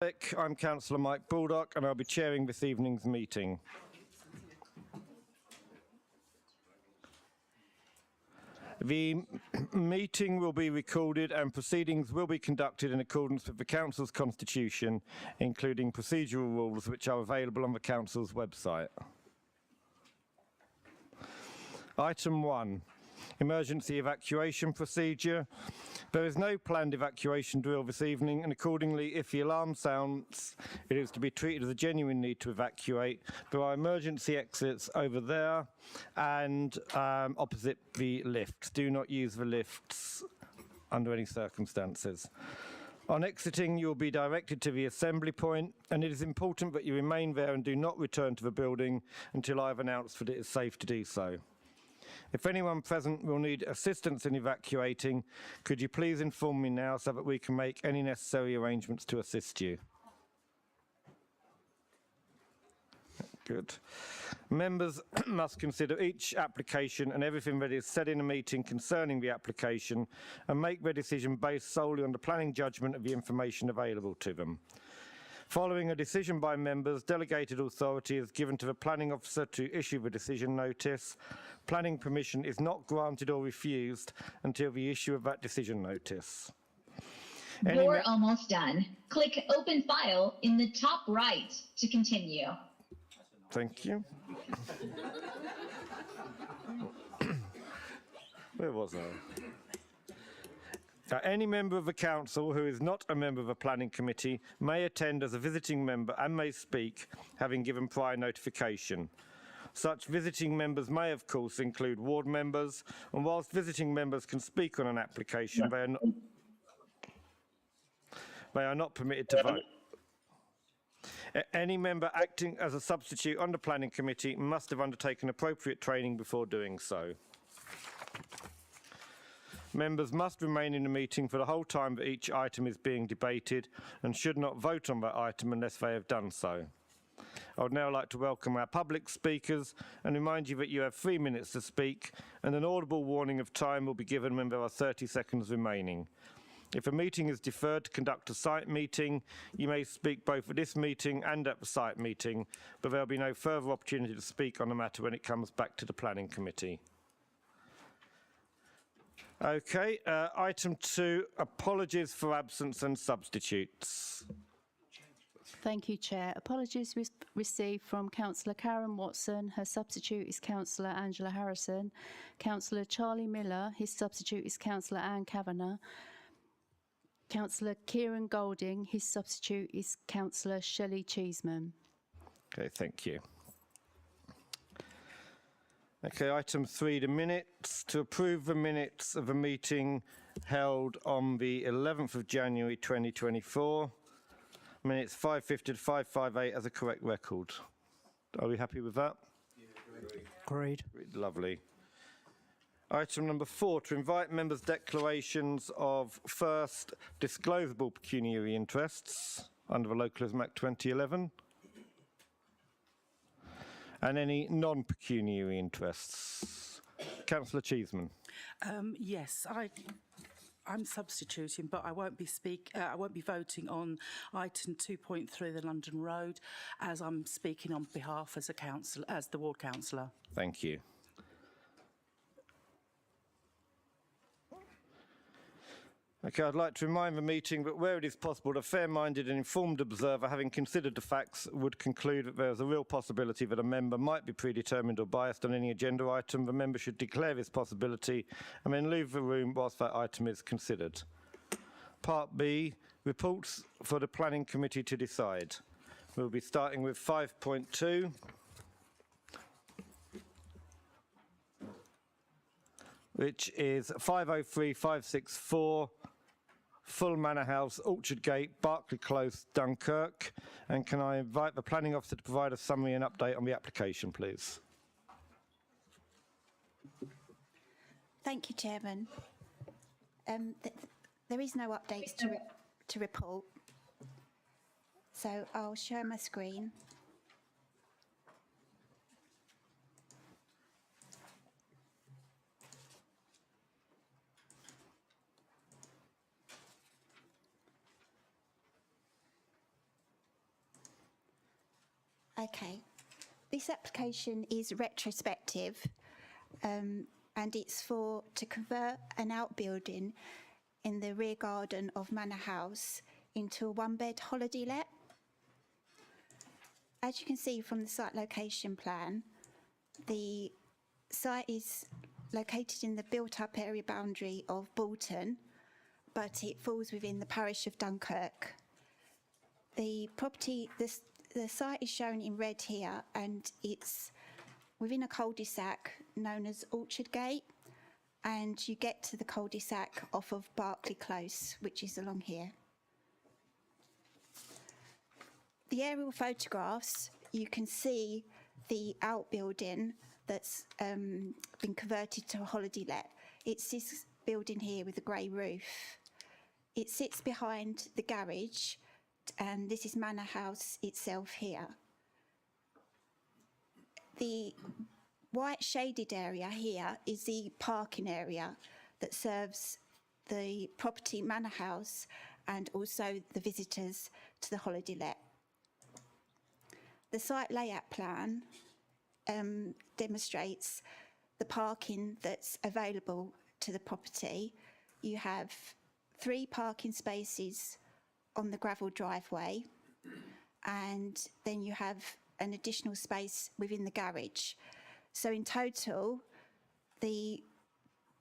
I'm Councillor Mike Baldock and I'll be chairing this evening's meeting. The meeting will be recorded and proceedings will be conducted in accordance with the Council's constitution, including procedural rules which are available on the Council's website. Item 1. Emergency evacuation procedure. There is no planned evacuation drill this evening, and accordingly, if the alarm sounds, it is to be treated as a genuine need to evacuate. There are emergency exits over there and opposite the lifts. Do not use the lifts under any circumstances. On exiting, you will be directed to the assembly point, and it is important that you remain there and do not return to the building until I have announced that it is safe to do so. If anyone present will need assistance in evacuating, could you please inform me now so that we can make any necessary arrangements to assist you? Good. Members must consider each application and everything that is said in a meeting concerning the application and make their decision based solely on the planning judgment of the information available to them. Following a decision by members, delegated authority is given to the planning officer to issue the decision notice. Planning permission is not granted or refused until the issue of that decision notice. You're almost done. Click Open File in the top right to continue. Thank you. Where was I? Any member of the council who is not a member of a planning committee may attend as a visiting member and may speak, having given prior notification. Such visiting members may, of course, include ward members, and whilst visiting members can speak on an application, they are not permitted to vote. Any member acting as a substitute on the planning committee must have undertaken appropriate training before doing so. Members must remain in the meeting for the whole time that each item is being debated and should not vote on that item unless they have done so. I would now like to welcome our public speakers and remind you that you have 3 minutes to speak and an audible warning of time will be given when there are 30 seconds remaining. If a meeting is deferred to conduct a site meeting, you may speak both at this meeting and at the site meeting, but there will be no further opportunity to speak on the matter when it comes back to the planning committee. Okay, item 2, apologies for absence and substitutes. Thank you, Chair. Apologies received from Councillor Karen Watson. Her substitute is Councillor Angela Harrison. Councillor Charlie Miller, his substitute is Councillor Anne Kavanagh. Councillor Kieran Golding, his substitute is Councillor Shelley Cheeseman. Okay, thank you. Okay, item 3, the minutes. To approve the minutes of a meeting held on the 11th of January 2024. Minutes 550 to 558 as a correct record. Are we happy with that? Yeah, agreed. Lovely. Item number 4, to invite members' declarations of first disclosable pecuniary interests under the Localism Act 2011. And any non-pecuniary interests. Councillor Cheeseman. Yes, I'm substituting, but I won't be voting on item 2.3, the London Road, as I'm speaking on behalf as the ward councillor. Thank you. Okay, I'd like to remind the meeting that where it is possible, a fair-minded and informed observer, having considered the facts, would conclude that there is a real possibility that a member might be predetermined or biased on any agenda item. The member should declare this possibility and then leave the room whilst that item is considered. Part B, reports for the planning committee to decide. We'll be starting with 5.2. Which is 503-564 Full Manor House, Orchard Gate, Berkeley Close, Dunkirk. And can I invite the planning officer to provide a summary and update on the application, please? Thank you, Chairman. There is no updates to report, so I'll share my screen. Okay. This application is retrospective, and it's to convert an outbuilding in the rear garden of Manor House into a one-bed holiday let. As you can see from the site location plan, the site is located in the built-up area boundary of Bolton, but it falls within the parish of Dunkirk. The property, the site is shown in red here, and it's within a cul-de-sac known as Orchard Gate, and you get to the cul-de-sac off of Berkeley Close, which is along here. The aerial photographs, you can see the outbuilding that's been converted to a holiday let. It's this building here with a grey roof. It sits behind the garage, and this is Manor House itself here. The white shaded area here is the parking area that serves the property Manor House and also the visitors to the holiday let. The site layout plan demonstrates the parking that's available to the property. You have 3 parking spaces on the gravel driveway, and then you have an additional space within the garage. So in total, the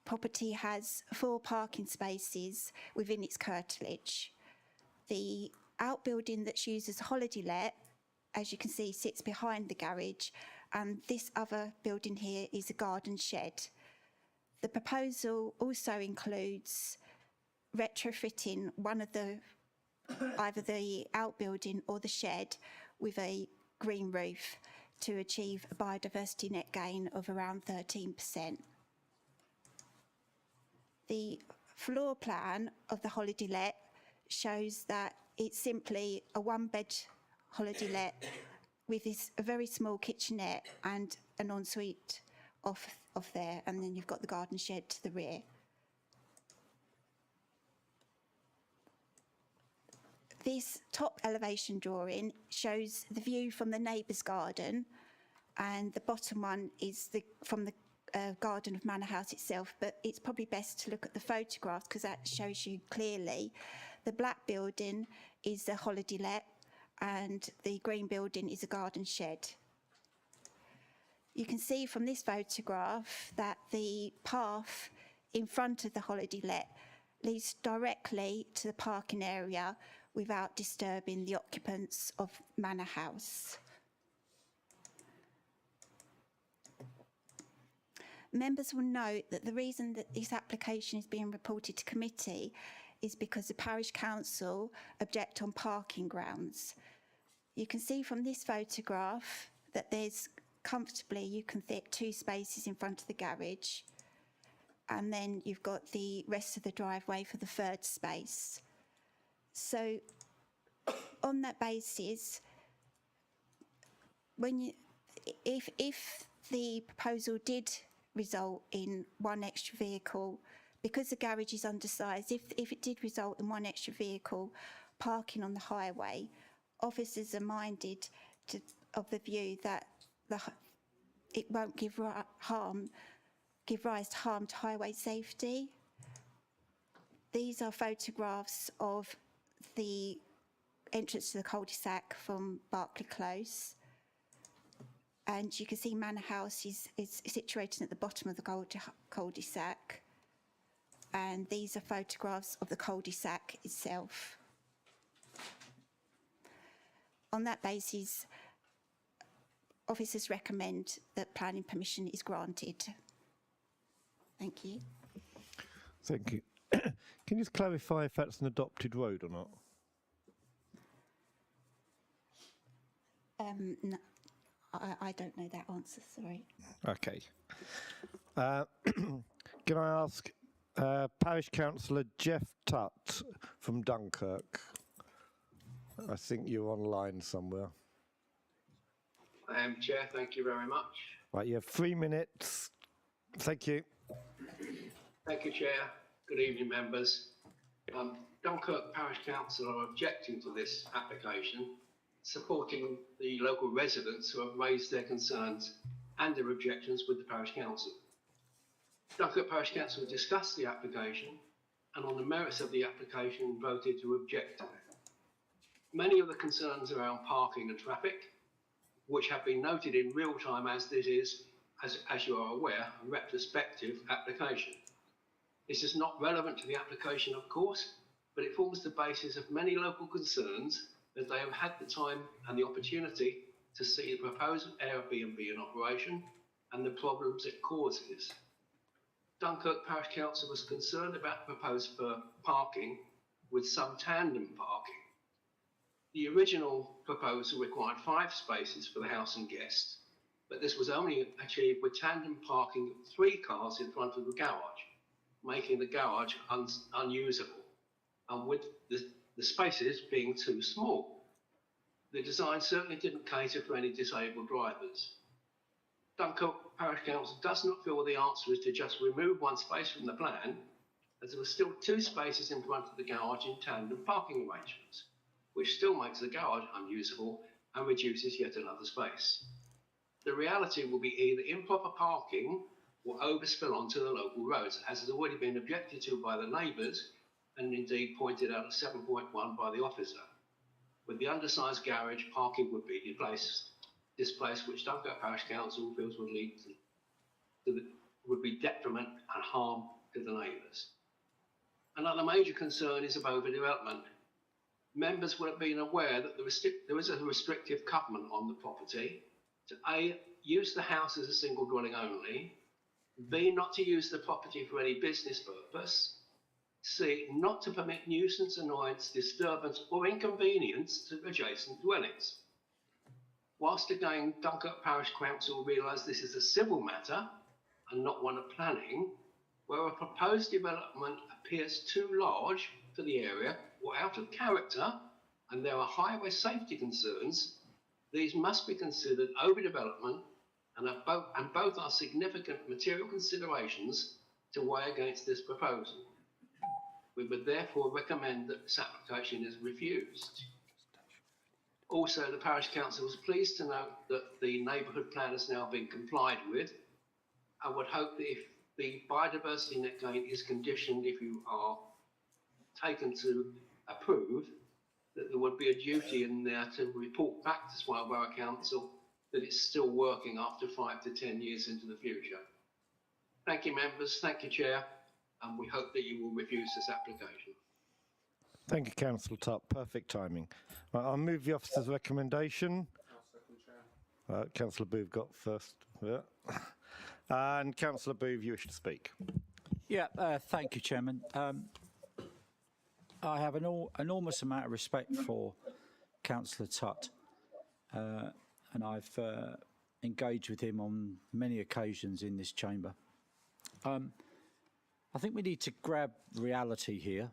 property has 4 parking spaces within its curtilage. The outbuilding that's used as a holiday let, as you can see, sits behind the garage, and this other building here is a garden shed. The proposal also includes retrofitting one of the, either the outbuilding or the shed with a green roof to achieve a biodiversity net gain of around 13%. The floor plan of the holiday let shows that it's simply a one-bed holiday let with a very small kitchenette and an ensuite off there, and then you've got the garden shed to the rear. This top elevation drawing shows the view from the neighbour's garden, and the bottom one is from the garden of Manor House itself, but it's probably best to look at the photographs because that shows you clearly. The black building is the holiday let, and the green building is a garden shed. You can see from this photograph that the path in front of the holiday let leads directly to the parking area without disturbing the occupants of Manor House. Members will note that the reason that this application is being reported to committee is because the parish council object on parking grounds. You can see from this photograph that there's comfortably, you can fit 2 spaces in front of the garage, and then you've got the rest of the driveway for the 3rd space. So on that basis, if the proposal did result in 1 extra vehicle, because the garage is undersized, if it did result in 1 extra vehicle parking on the highway, officers are minded of the view that it won't give rise to harm to highway safety. These are photographs of the entrance to the cul-de-sac from Berkeley Close. And you can see Manor House is situated at the bottom of the cul-de-sac. And these are photographs of the cul-de-sac itself. On that basis, officers recommend that planning permission is granted. Thank you. Thank you. Can you just clarify if that's an adopted road or not? No, I don't know that answer, sorry. Okay. Can I ask Parish Councillor Jeff Tutt from Dunkirk? I think you're online somewhere. I am, Chair. Thank you very much. Right, you have 3 minutes. Thank you. Thank you, Chair. Good evening, members. Dunkirk Parish Council are objecting to this application, supporting the local residents who have raised their concerns and their objections with the Parish Council. Dunkirk Parish Council discussed the application and on the merits of the application voted to object to it. Many of the concerns around parking and traffic, which have been noted in real time as this is, as you are aware, a retrospective application. This is not relevant to the application, of course, but it forms the basis of many local concerns as they have had the time and the opportunity to see the proposed Airbnb in operation and the problems it causes. Dunkirk Parish Council was concerned about proposed parking with some tandem parking. The original proposal required 5 spaces for the house and guests, but this was only achieved with tandem parking of 3 cars in front of the garage, making the garage unusable, and with the spaces being too small. The design certainly didn't cater for any disabled drivers. Dunkirk Parish Council does not feel the answer is to just remove 1 space from the plan, as there were still 2 spaces in front of the garage in tandem parking arrangements, which still makes the garage unusable and reduces yet another space. The reality will be either improper parking or overspill onto the local roads, as has already been objected to by the neighbours and indeed pointed out at 7.1 by the officer. With the undersized garage, parking would be displaced, which Dunkirk Parish Council feels would lead would be detriment and harm to the neighbours. Another major concern is of overdevelopment. Members will have been aware that there is a restrictive covenant on the property to A, use the house as a single dwelling only, B, not to use the property for any business purpose, C, not to permit nuisance, annoyance, disturbance or inconvenience to adjacent dwellings. Whilst again, Dunkirk Parish Council realise this is a civil matter and not one of planning, where a proposed development appears too large for the area or out of character and there are highway safety concerns, these must be considered overdevelopment and both are significant material considerations to weigh against this proposal. We would therefore recommend that this application is refused. Also, the Parish Council was pleased to note that the neighbourhood plan has now been complied with. I would hope that if the biodiversity net gain is conditioned, if you are taken to approve, that there would be a duty in there to report back to Swale Borough Council that it's still working after 5 to 10 years into the future. Thank you, members. Thank you, Chair. And we hope that you will refuse this application. Thank you, Councillor Tutt. Perfect timing. Right, I'll move the officer's recommendation. Councillor Booth got first. Yeah. And Councillor Booth, you wish to speak. Yeah, thank you, Chairman. I have an enormous amount of respect for Councillor Tutt, and I've engaged with him on many occasions in this chamber. I think we need to grab reality here.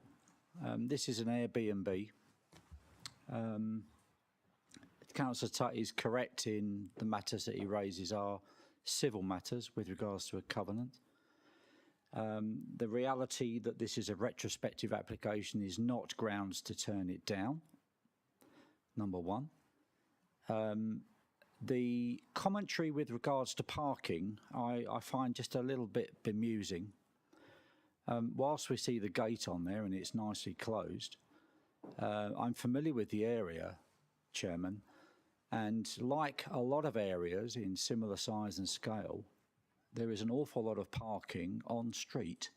This is an Airbnb. Councillor Tutt is correct in the matters that he raises are civil matters with regards to a covenant. The reality that this is a retrospective application is not grounds to turn it down, number one. The commentary with regards to parking, I find just a little bit bemusing. Whilst we see the gate on there and it's nicely closed, I'm familiar with the area, Chairman, and like a lot of areas in similar size and scale, there is an awful lot of parking on street.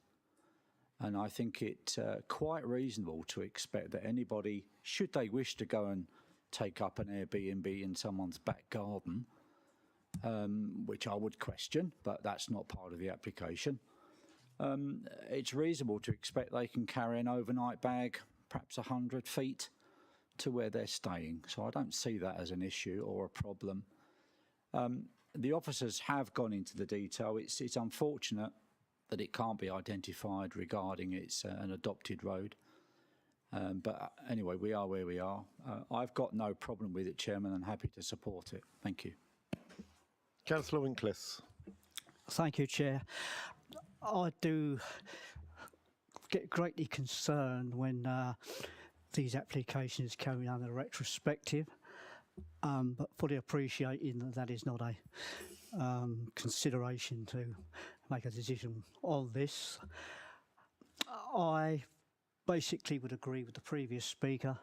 And I think it quite reasonable to expect that anybody, should they wish to go and take up an Airbnb in someone's back garden, which I would question, but that's not part of the application, it's reasonable to expect they can carry an overnight bag, perhaps 100 feet to where they're staying. So I don't see that as an issue or a problem. The officers have gone into the detail. It's unfortunate that it can't be identified regarding it's an adopted road. But anyway, we are where we are. I've got no problem with it, Chairman, and happy to support it. Thank you. Councillor Winklis. Thank you, Chair. I do get greatly concerned when these applications come under retrospective. but fully appreciating that that is not a consideration to make a decision on this. I basically would agree with the previous speaker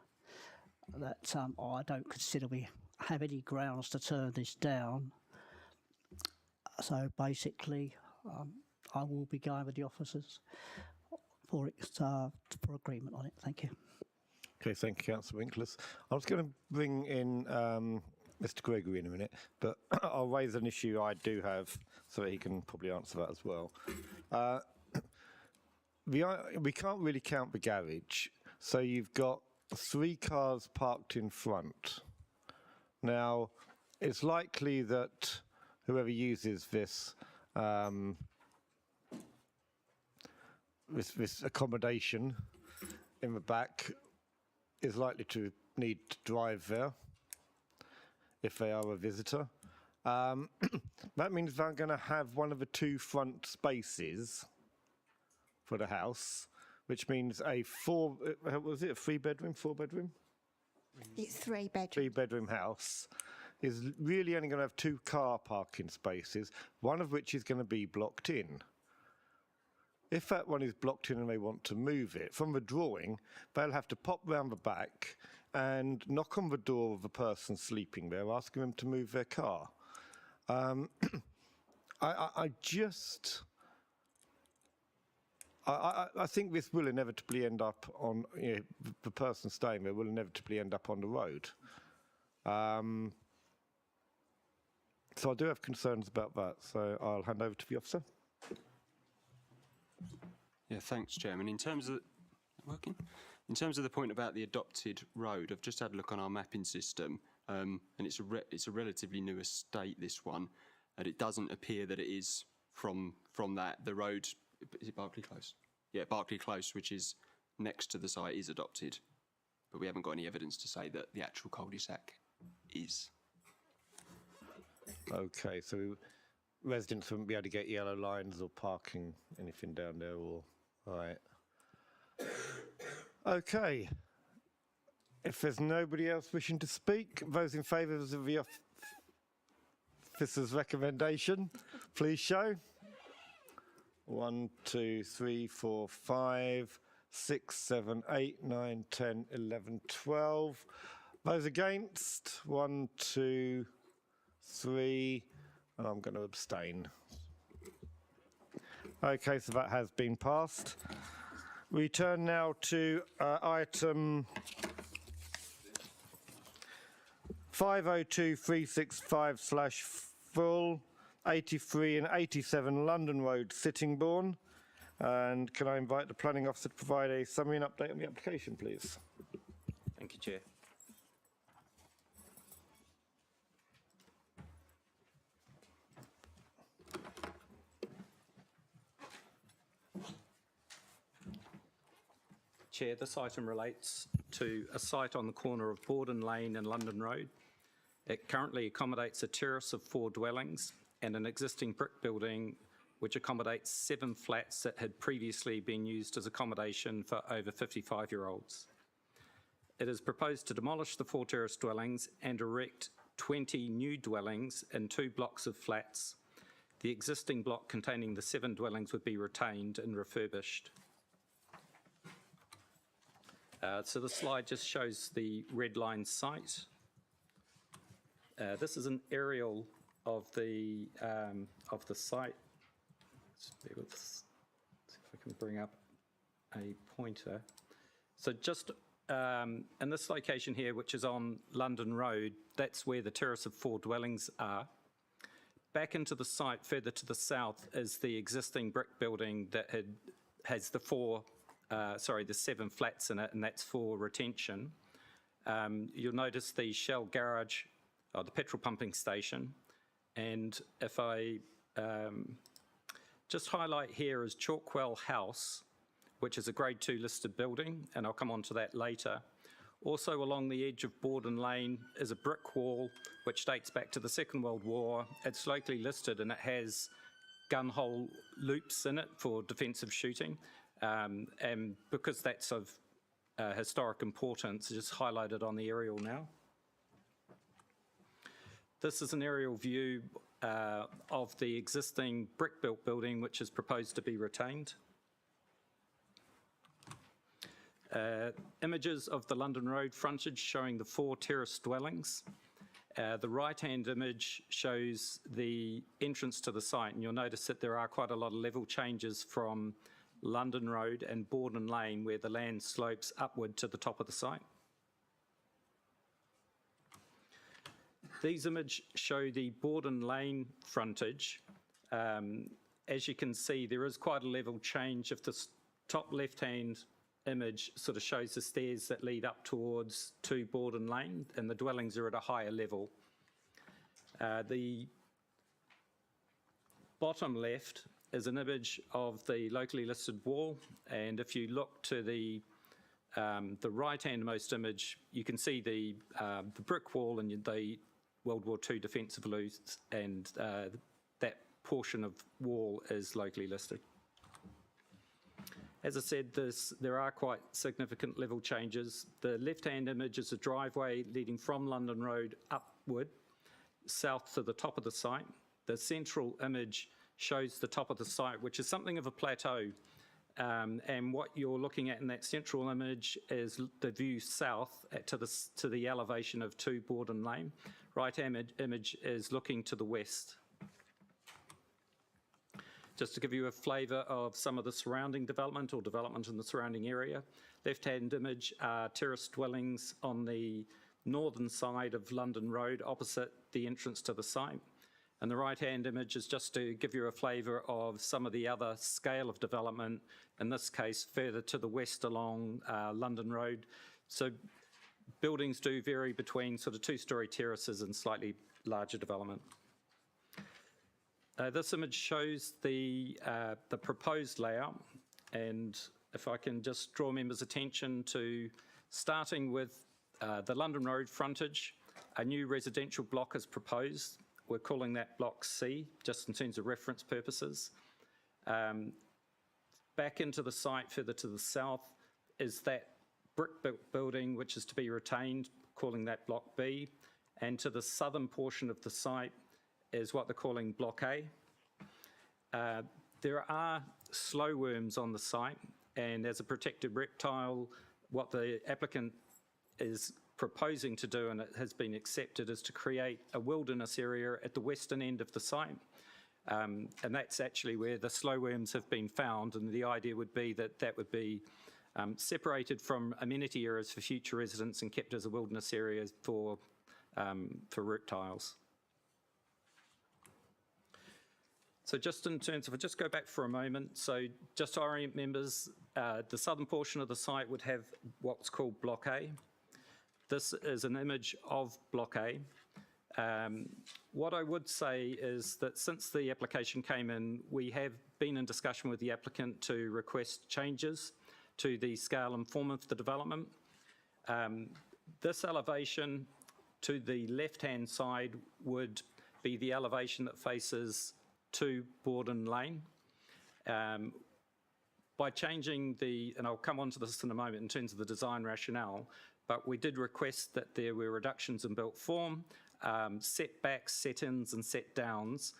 that I don't consider we have any grounds to turn this down. So basically, I will be going with the officers for agreement on it. Thank you. Okay, thank you, Councillor Winkless. I was going to bring in Mr. Gregory in a minute, but I'll raise an issue I do have so that he can probably answer that as well. We can't really count the garage, so you've got 3 cars parked in front. Now, it's likely that whoever uses this this accommodation in the back is likely to need to drive there if they are a visitor. That means they're going to have one of the 2 front spaces for the house, which means a 3-bedroom, 4-bedroom? It's 3 bedroom. 3-bedroom house is really only going to have 2 car parking spaces, one of which is going to be blocked in. If that one is blocked in and they want to move it, from the drawing, they'll have to pop round the back and knock on the door of the person sleeping there, asking them to move their car. I think this will inevitably end up on, the person staying there will inevitably end up on the road. So I do have concerns about that, so I'll hand over to the officer. Yeah, thanks, Chairman. In terms of the point about the adopted road, I've just had a look on our mapping system, and it's a relatively new estate, this one, and it doesn't appear that it is from that. The road, is it Berkeley Close? Yeah, Berkeley Close, which is next to the site, is adopted, but we haven't got any evidence to say that the actual cul-de-sac is. Okay, so residents wouldn't be able to get yellow lines or parking anything down there, or right? Okay. If there's nobody else wishing to speak, those in favour of the officer's recommendation, please show. 1, 2, 3, 4, 5, 6, 7, 8, 9, 10, 11, 12. Those against? 1, 2, 3, and I'm going to abstain. Okay, so that has been passed. We turn now to item 502365/full 83 and 87 London Road, Sittingbourne. And can I invite the planning officer to provide a summary and update on the application, please? Thank you, Chair. Chair, this item relates to a site on the corner of Borden Lane and London Road. It currently accommodates a terrace of 4 dwellings and an existing brick building which accommodates 7 flats that had previously been used as accommodation for over 55-year-olds. It is proposed to demolish the 4 terrace dwellings and erect 20 new dwellings in 2 blocks of flats. The existing block containing the 7 dwellings would be retained and refurbished. So the slide just shows the red line site. This is an aerial of the site. Let's see if I can bring up a pointer. So just in this location here, which is on London Road, that's where the terrace of 4 dwellings are. Back into the site, further to the south, is the existing brick building that has the 7 flats in it, and that's for retention. You'll notice the Shell garage, the petrol pumping station, and if I just highlight here is Chalkwell House, which is a Grade 2 listed building, and I'll come on to that later. Also along the edge of Borden Lane is a brick wall which dates back to the Second World War. It's locally listed and it has gun hole loops in it for defensive shooting. And because that's of historic importance, it's just highlighted on the aerial now. This is an aerial view of the existing brick-built building, which is proposed to be retained. Images of the London Road frontage showing the 4 terraced dwellings. The right-hand image shows the entrance to the site, and you'll notice that there are quite a lot of level changes from London Road and Borden Lane, where the land slopes upward to the top of the site. These images show the Borden Lane frontage. As you can see, there is quite a level change. If the top left-hand image sort of shows the stairs that lead up towards to Borden Lane, and the dwellings are at a higher level. The bottom left is an image of the locally listed wall, and if you look to the right-handmost image, you can see the brick wall and the World War II defensive roofs, and that portion of wall is locally listed. As I said, there are quite significant level changes. The left-hand image is a driveway leading from London Road upward, south to the top of the site. The central image shows the top of the site, which is something of a plateau. And what you're looking at in that central image is the view south to the elevation of 2 Borden Lane. Right-hand image is looking to the west. Just to give you a flavour of some of the surrounding development or development in the surrounding area. Left-hand image are terraced dwellings on the northern side of London Road, opposite the entrance to the site. And the right-hand image is just to give you a flavour of some of the other scale of development, in this case further to the west along London Road. So buildings do vary between sort of 2-storey terraces and slightly larger development. This image shows the proposed layout, and if I can just draw members' attention to starting with the London Road frontage, a new residential block is proposed. We're calling that Block C, just in terms of reference purposes. Back into the site further to the south is that brick-built building, which is to be retained, calling that Block B. And to the southern portion of the site is what they're calling Block A. There are slow worms on the site, and as a protected reptile, what the applicant is proposing to do, and it has been accepted, is to create a wilderness area at the western end of the site. And that's actually where the slow worms have been found, and the idea would be that that would be separated from amenity areas for future residents and kept as a wilderness area for reptiles. So just in terms of, I'll just go back for a moment. So just to orient members, the southern portion of the site would have what's called Block A. This is an image of Block A. What I would say is that since the application came in, we have been in discussion with the applicant to request changes to the scale and form of the development. This elevation to the left-hand side would be the elevation that faces to Borden Lane. By changing and I'll come on to this in a moment in terms of the design rationale, but we did request that there were reductions in built form, setbacks, set-ins and set-downs.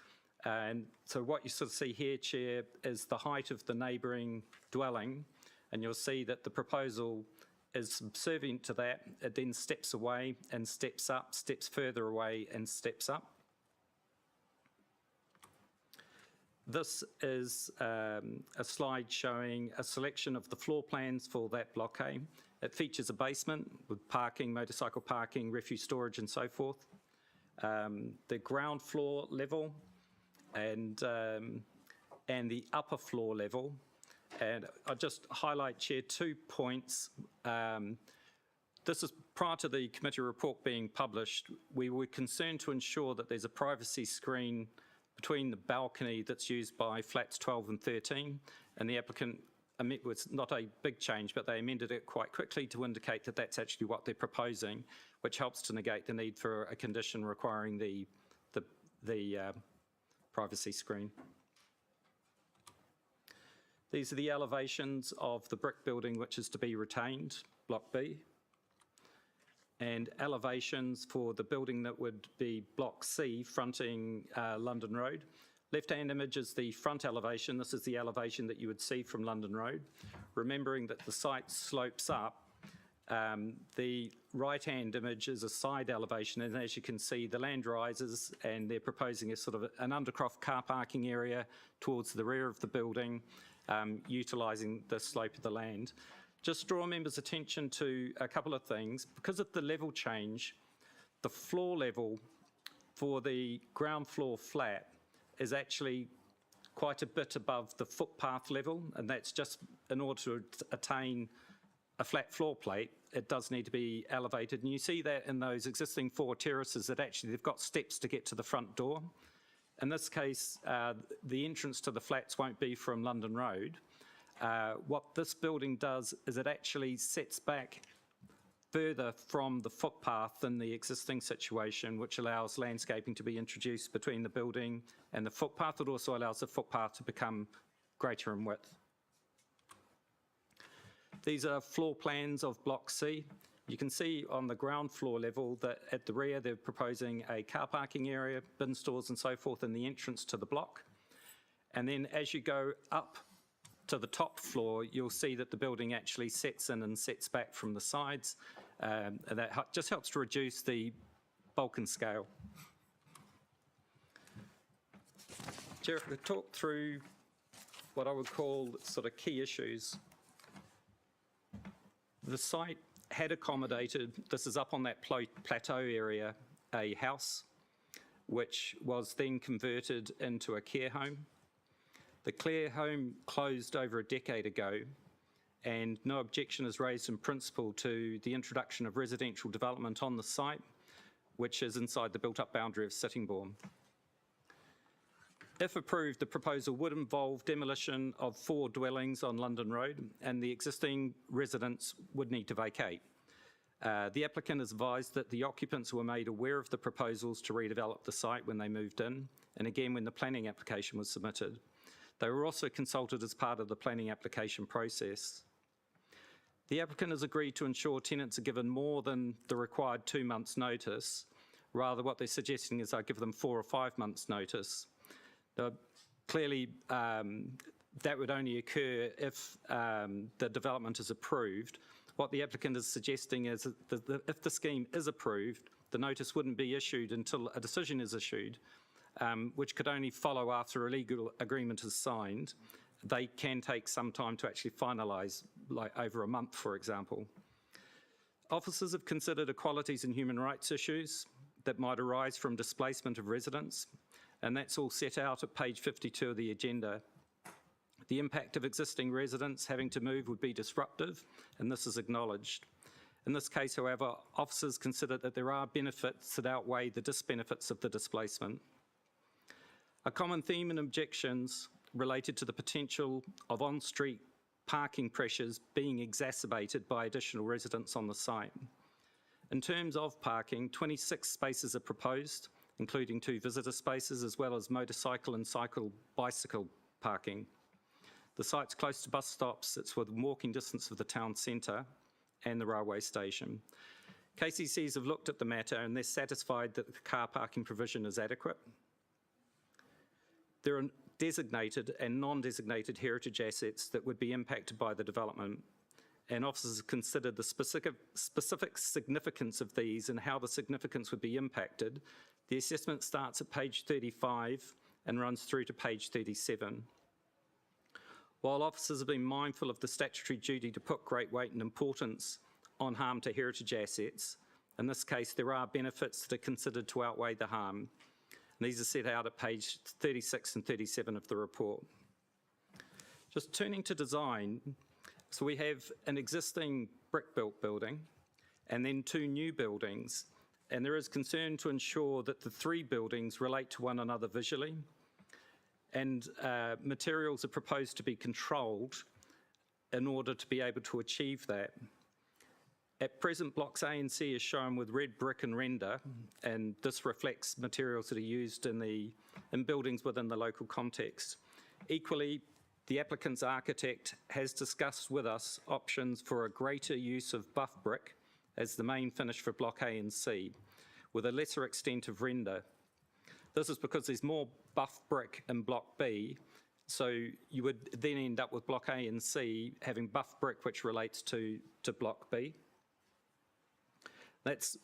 And so what you sort of see here, Chair, is the height of the neighbouring dwelling, and you'll see that the proposal is subservient to that. It then steps away and steps up, steps further away and steps up. This is a slide showing a selection of the floor plans for that Block A. It features a basement with parking, motorcycle parking, refuse storage and so forth. The ground floor level and the upper floor level. And I'll just highlight, Chair, 2 points. This is prior to the committee report being published. We were concerned to ensure that there's a privacy screen between the balcony that's used by flats 12 and 13, and the applicant was not a big change, but they amended it quite quickly to indicate that that's actually what they're proposing, which helps to negate the need for a condition requiring the privacy screen. These are the elevations of the brick building which is to be retained, Block B. and elevations for the building that would be Block C fronting London Road. Left-hand image is the front elevation. This is the elevation that you would see from London Road. Remembering that the site slopes up, the right-hand image is a side elevation, and as you can see, the land rises, and they're proposing a sort of an undercroft car parking area towards the rear of the building, utilising the slope of the land. Just draw members' attention to a couple of things. Because of the level change, the floor level for the ground floor flat is actually quite a bit above the footpath level, and that's just in order to attain a flat floor plate, it does need to be elevated. And you see that in those existing 4 terraces that actually they've got steps to get to the front door. In this case, the entrance to the flats won't be from London Road. What this building does is it actually sets back further from the footpath than the existing situation, which allows landscaping to be introduced between the building and the footpath. It also allows the footpath to become greater in width. These are floor plans of Block C. You can see on the ground floor level that at the rear they're proposing a car parking area, bin stores and so forth in the entrance to the block. And then as you go up to the top floor, you'll see that the building actually sets in and sets back from the sides. And that just helps to reduce the bulk and scale. Chair, if we could talk through what I would call sort of key issues. The site had accommodated, this is up on that plateau area, a house, which was then converted into a care home. The care home closed over a decade ago, and no objection is raised in principle to the introduction of residential development on the site, which is inside the built-up boundary of Sittingbourne. If approved, the proposal would involve demolition of 4 dwellings on London Road, and the existing residents would need to vacate. The applicant has advised that the occupants were made aware of the proposals to redevelop the site when they moved in, and again when the planning application was submitted. They were also consulted as part of the planning application process. The applicant has agreed to ensure tenants are given more than the required 2 months' notice. Rather, what they're suggesting is I give them 4 or 5 months' notice. Now, clearly, that would only occur if the development is approved. What the applicant is suggesting is that if the scheme is approved, the notice wouldn't be issued until a decision is issued, which could only follow after a legal agreement is signed. They can take some time to actually finalise, like over a month, for example. Officers have considered equalities and human rights issues that might arise from displacement of residents, and that's all set out at page 52 of the agenda. The impact of existing residents having to move would be disruptive, and this is acknowledged. In this case, however, officers consider that there are benefits that outweigh the disbenefits of the displacement. A common theme in objections related to the potential of on-street parking pressures being exacerbated by additional residents on the site. In terms of parking, 26 spaces are proposed, including 2 visitor spaces, as well as motorcycle and bicycle parking. The site's close to bus stops. It's within walking distance of the town centre and the railway station. KCCs have looked at the matter and they're satisfied that the car parking provision is adequate. There are designated and non-designated heritage assets that would be impacted by the development, and officers have considered the specific significance of these and how the significance would be impacted. The assessment starts at page 35 and runs through to page 37. While officers have been mindful of the statutory duty to put great weight and importance on harm to heritage assets, in this case there are benefits that are considered to outweigh the harm. And these are set out at page 36 and 37 of the report. Just turning to design, so we have an existing brick-built building and then 2 new buildings, and there is concern to ensure that the 3 buildings relate to one another visually, and materials are proposed to be controlled in order to be able to achieve that. At present, blocks A and C is shown with red brick and render, and this reflects materials that are used in buildings within the local context. Equally, the applicant's architect has discussed with us options for a greater use of buff brick as the main finish for Block A and C, with a lesser extent of render. This is because there's more buff brick in Block B, so you would then end up with Block A and C having buff brick which relates to Block B. That's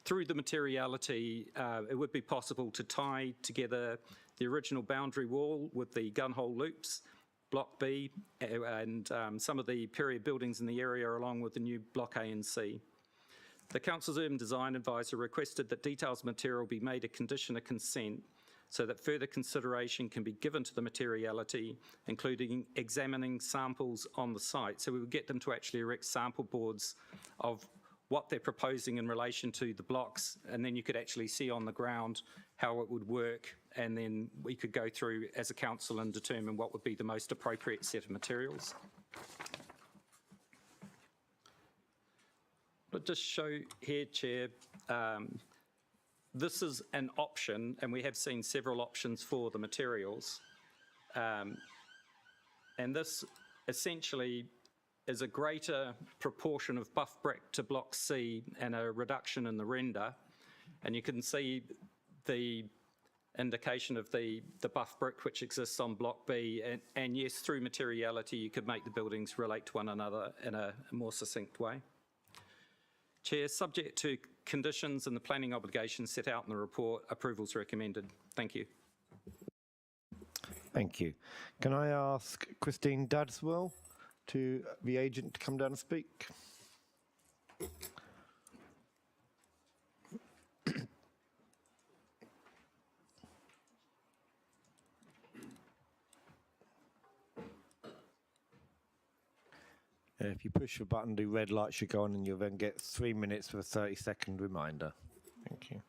through the materiality, it would be possible to tie together the original boundary wall with the gunhole loops, Block B, and some of the period buildings in the area along with the new Block A and C. The Council's Urban Design Advisor requested that details of material be made a condition of consent so that further consideration can be given to the materiality, including examining samples on the site. So we would get them to actually erect sample boards of what they're proposing in relation to the blocks, and then you could actually see on the ground how it would work, and then we could go through as a council and determine what would be the most appropriate set of materials. I'll just show here, Chair, this is an option, and we have seen several options for the materials. And this essentially is a greater proportion of buff brick to Block C and a reduction in the render. And you can see the indication of the buff brick which exists on Block B. And yes, through materiality, you could make the buildings relate to one another in a more succinct way. Chair, subject to conditions and the planning obligations set out in the report, approval is recommended. Thank you. Thank you. Can I ask Christine Dadswell, to the agent, to come down and speak? If you push the button, the red light should go on, and you'll then get 3 minutes for a 30-second reminder. Thank you.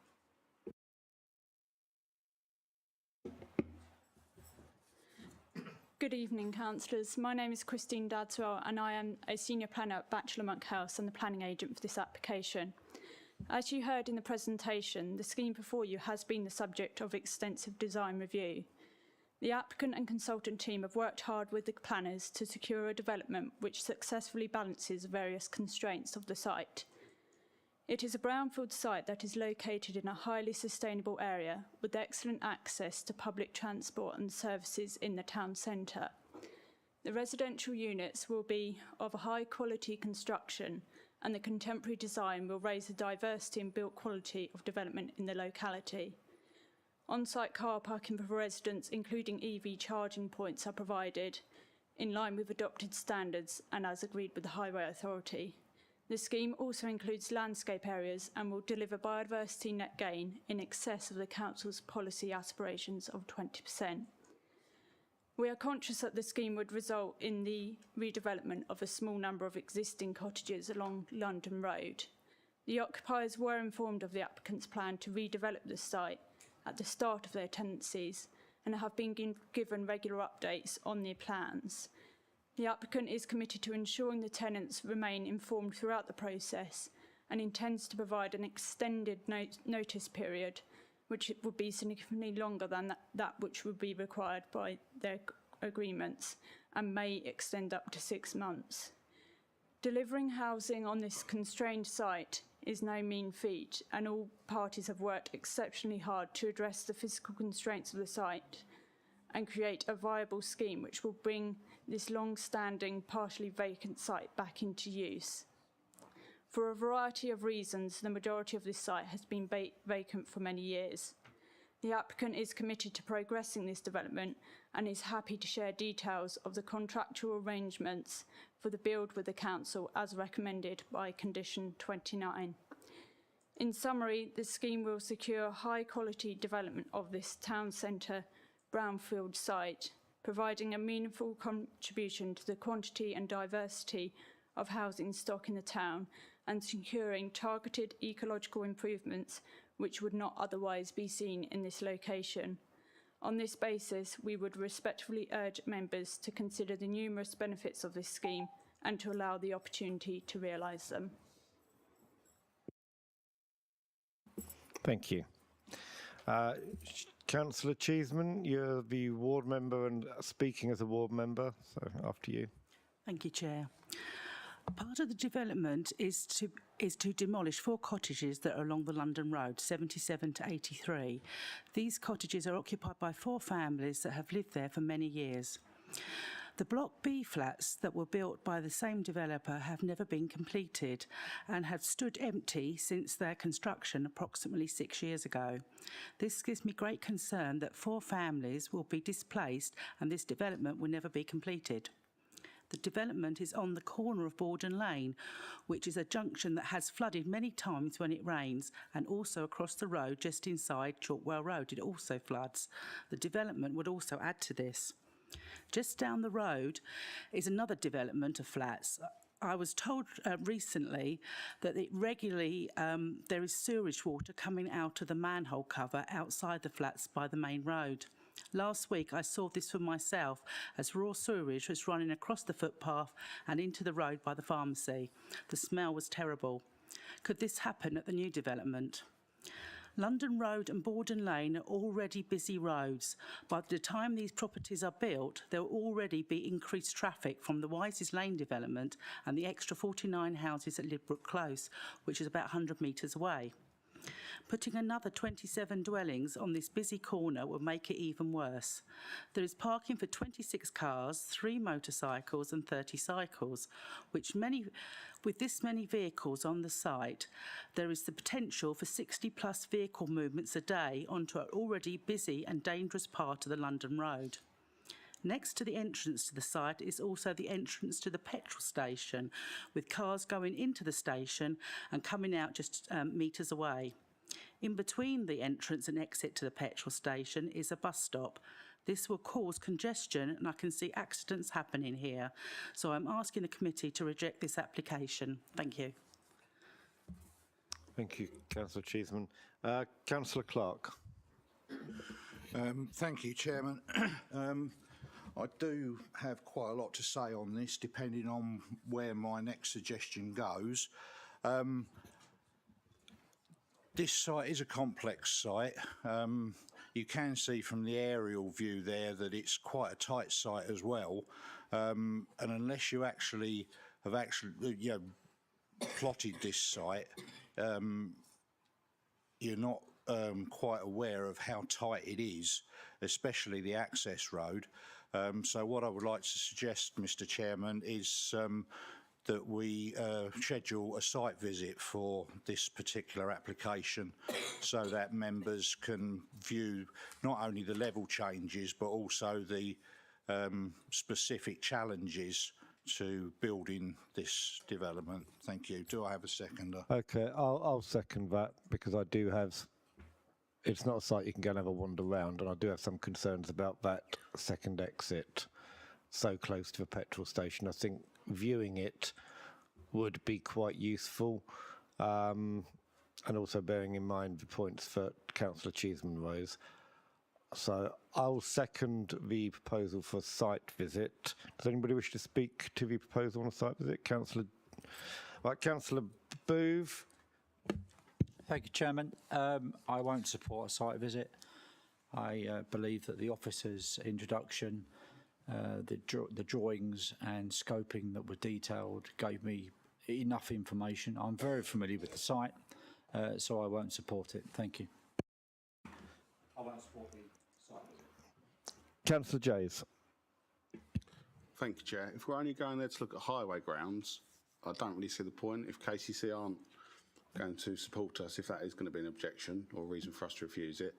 Good evening, councillors. My name is Christine Dadswell, and I am a senior planner at Bachelor Monk House and the planning agent for this application. As you heard in the presentation, the scheme before you has been the subject of extensive design review. The applicant and consultant team have worked hard with the planners to secure a development which successfully balances various constraints of the site. It is a brownfield site that is located in a highly sustainable area with excellent access to public transport and services in the town centre. The residential units will be of a high quality construction, and the contemporary design will raise the diversity and built quality of development in the locality. On-site car parking for residents, including EV charging points, are provided in line with adopted standards and as agreed with the Highway Authority. The scheme also includes landscape areas and will deliver biodiversity net gain in excess of the Council's policy aspirations of 20%. We are conscious that the scheme would result in the redevelopment of a small number of existing cottages along London Road. The occupiers were informed of the applicant's plan to redevelop the site at the start of their tenancies and have been given regular updates on their plans. The applicant is committed to ensuring the tenants remain informed throughout the process and intends to provide an extended notice period, which would be significantly longer than that which would be required by their agreements and may extend up to 6 months. Delivering housing on this constrained site is no mean feat, and all parties have worked exceptionally hard to address the physical constraints of the site and create a viable scheme which will bring this long-standing, partially vacant site back into use. For a variety of reasons, the majority of this site has been vacant for many years. The applicant is committed to progressing this development and is happy to share details of the contractual arrangements for the build with the council as recommended by condition 29. In summary, the scheme will secure high quality development of this town centre brownfield site, providing a meaningful contribution to the quantity and diversity of housing stock in the town and securing targeted ecological improvements which would not otherwise be seen in this location. On this basis, we would respectfully urge members to consider the numerous benefits of this scheme and to allow the opportunity to realise them. Thank you. Councillor Cheeseman, you're the ward member and speaking as a ward member, so after you. Thank you, Chair. Part of the development is to demolish 4 cottages that are along the London Road, 77 to 83. These cottages are occupied by 4 families that have lived there for many years. The Block B flats that were built by the same developer have never been completed and have stood empty since their construction approximately 6 years ago. This gives me great concern that 4 families will be displaced and this development will never be completed. The development is on the corner of Borden Lane, which is a junction that has flooded many times when it rains, and also across the road just inside Chalkwell Road. It also floods. The development would also add to this. Just down the road is another development of flats. I was told recently that there is sewage water coming out of the manhole cover outside the flats by the main road. Last week I saw this for myself as raw sewage was running across the footpath and into the road by the pharmacy. The smell was terrible. Could this happen at the new development? London Road and Borden Lane are already busy roads. By the time these properties are built, there will already be increased traffic from the Wises Lane development and the extra 49 houses at Lidbrook Close, which is about 100 metres away. Putting another 27 dwellings on this busy corner will make it even worse. There is parking for 26 cars, 3 motorcycles and 30 cycles, with this many vehicles on the site, there is the potential for 60+ vehicle movements a day onto an already busy and dangerous part of the London Road. Next to the entrance to the site is also the entrance to the petrol station, with cars going into the station and coming out just metres away. In between the entrance and exit to the petrol station is a bus stop. This will cause congestion and I can see accidents happening here. So I'm asking the committee to reject this application. Thank you. Thank you, Councillor Cheeseman. Councillor Clark. Thank you, Chairman. I do have quite a lot to say on this, depending on where my next suggestion goes. This site is a complex site. You can see from the aerial view there that it's quite a tight site as well. And unless you actually have plotted this site, you're not quite aware of how tight it is, especially the access road. So what I would like to suggest, Mr. Chairman, is that we schedule a site visit for this particular application so that members can view not only the level changes but also the specific challenges to building this development. Thank you. Do I have a seconder? Okay, I'll second that because I do have. It's not a site you can go and have a wander around, and I do have some concerns about that second exit so close to the petrol station. I think viewing it would be quite useful, and also bearing in mind the points that Councillor Cheeseman raised. So I'll second the proposal for a site visit. Does anybody wish to speak to the proposal on a site visit? Councillor Booth. Thank you, Chairman. I won't support a site visit. I believe that the officer's introduction, the drawings and scoping that were detailed gave me enough information. I'm very familiar with the site, so I won't support it. Thank you. I won't support the site visit. Councillor Jays. Thank you, Chair. If we're only going there to look at highway grounds, I don't really see the point. If KCC aren't going to support us, if that is going to be an objection or a reason for us to refuse it,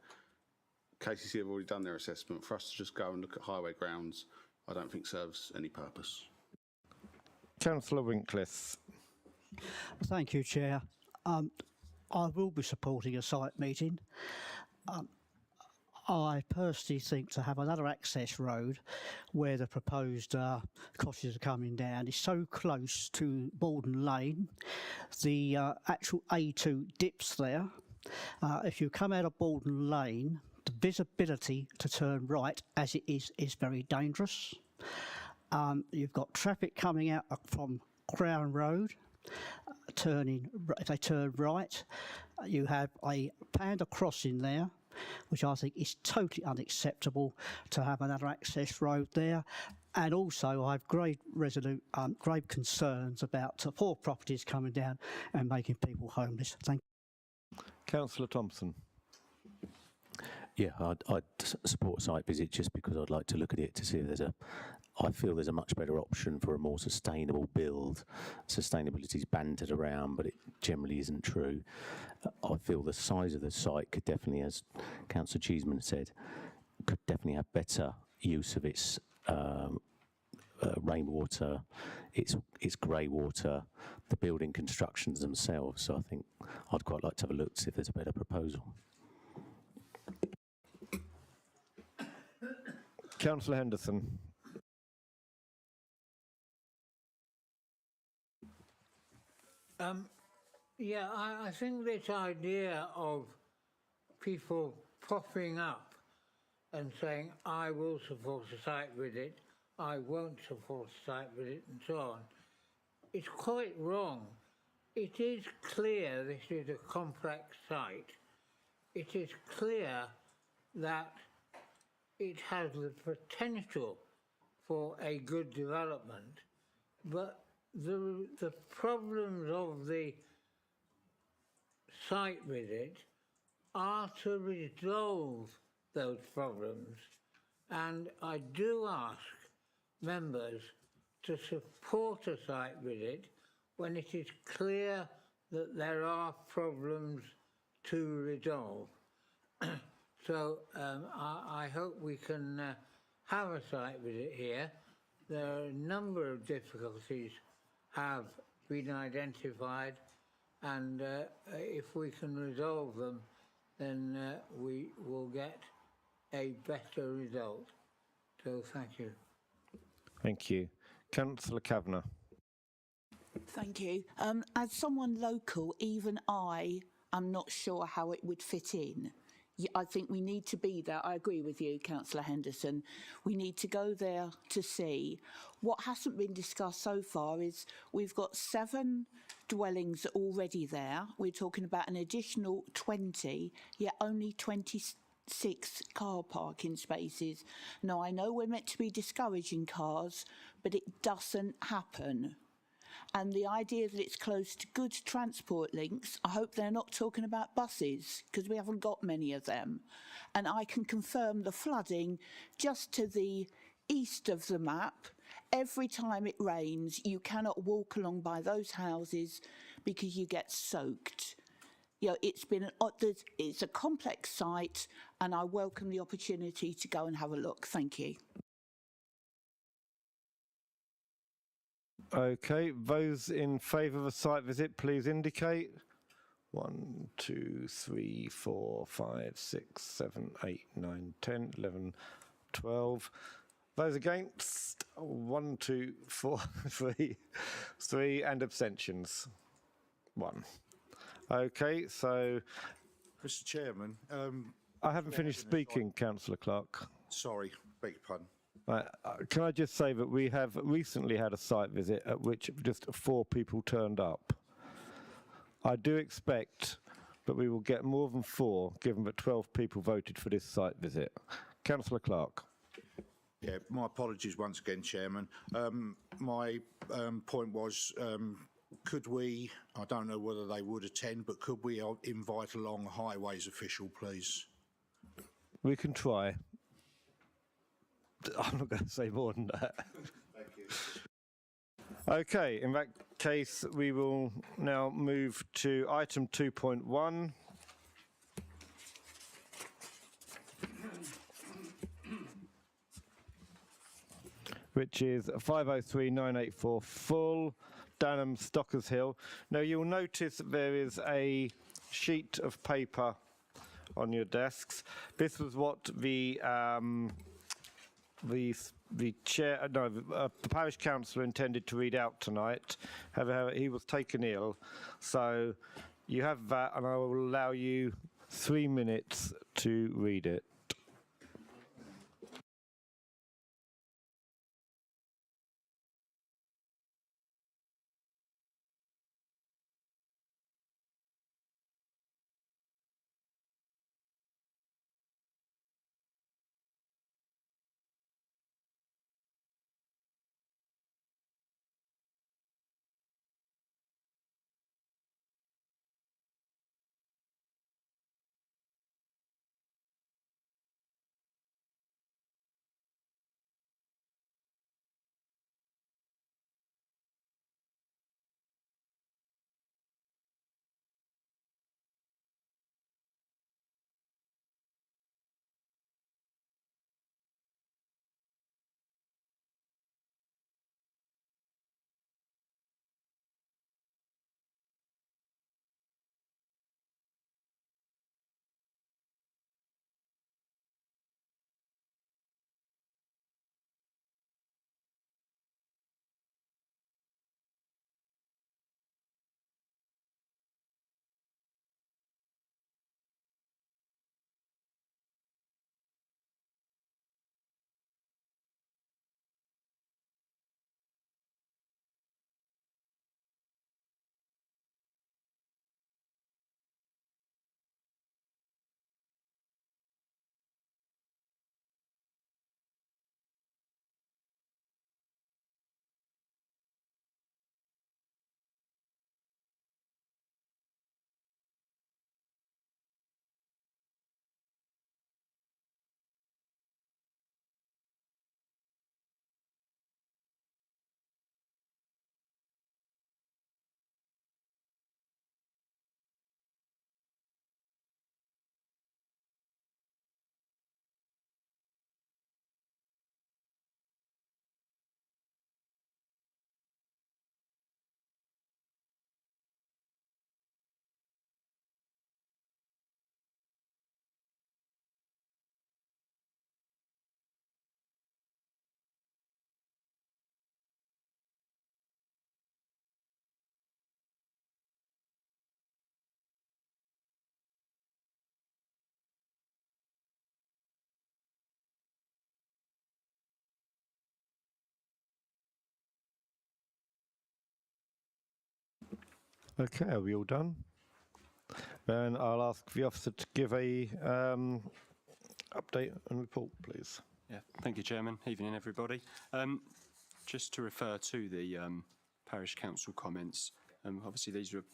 KCC have already done their assessment. For us to just go and look at highway grounds, I don't think serves any purpose. Councillor Winkliff. Thank you, Chair. I will be supporting a site meeting. I personally think to have another access road where the proposed cottages are coming down is so close to Borden Lane. The actual A2 dips there. If you come out of Borden Lane, the visibility to turn right as it is very dangerous. You've got traffic coming out from Crown Road, if they turn right. You have a Panda crossing there. which I think is totally unacceptable to have another access road there. And also, I have grave concerns about poor properties coming down and making people homeless. Thank you. Councillor Thompson. Yeah, I'd support a site visit just because I'd like to look at it to see if I feel there's a much better option for a more sustainable build. Sustainability is bantered around, but it generally isn't true. I feel the size of the site could definitely, as Councillor Cheeseman said, could definitely have better use of its rainwater, its grey water, the building constructions themselves. So I think I'd quite like to have a look to see if there's a better proposal. Councillor Henderson. Yeah, I think this idea of people popping up and saying, I will support a site visit, I won't support a site visit, and so on, is quite wrong. It is clear this is a complex site. It is clear that it has the potential for a good development, but the problems of the site visit are to resolve those problems, and I do ask members to support a site visit when it is clear that there are problems to resolve. So I hope we can have a site visit here. There are a number of difficulties have been identified, and if we can resolve them, then we will get a better result. So thank you. Thank you. Councillor Kavanagh. Thank you. As someone local, even I am not sure how it would fit in. I think we need to be there. I agree with you, Councillor Henderson. We need to go there to see. What hasn't been discussed so far is we've got 7 dwellings already there. We're talking about an additional 20, yet only 26 car parking spaces. Now, I know we're meant to be discouraging cars, but it doesn't happen. And the idea that it's close to good transport links, I hope they're not talking about buses, because we haven't got many of them. And I can confirm the flooding just to the east of the map. Every time it rains, you cannot walk along by those houses because you get soaked. You know, it's a complex site, and I welcome the opportunity to go and have a look. Thank you. Okay, those in favour of a site visit, please indicate. 1, 2, 3, 4, 5, 6, 7, 8, 9, 10, 11, 12. Those against? 1, 2, 4, 3, and abstentions? 1. Okay, so... Mr Chairman. I haven't finished speaking, Councillor Clark. Sorry, beg your pardon. Can I just say that we have recently had a site visit at which just 4 people turned up. I do expect that we will get more than 4, given that 12 people voted for this site visit. Councillor Clark. Yeah, my apologies once again, Chairman. My point was, could we, I don't know whether they would attend, but could we invite along a highways official, please? We can try. I'm not going to say more than that. Thank you. Okay, in that case, we will now move to item 2.1. Which is 503984 Full, Danham, Stockers Hill. Now, you'll notice that there is a sheet of paper on your desks. This was what the parish councillor intended to read out tonight. However, he was taken ill, so you have that, and I will allow you 3 minutes to read it. Okay, are we all done? Then I'll ask the officer to give a update and report, please. Yeah, thank you, Chairman. Evening, everybody. Just to refer to the parish council comments, obviously these were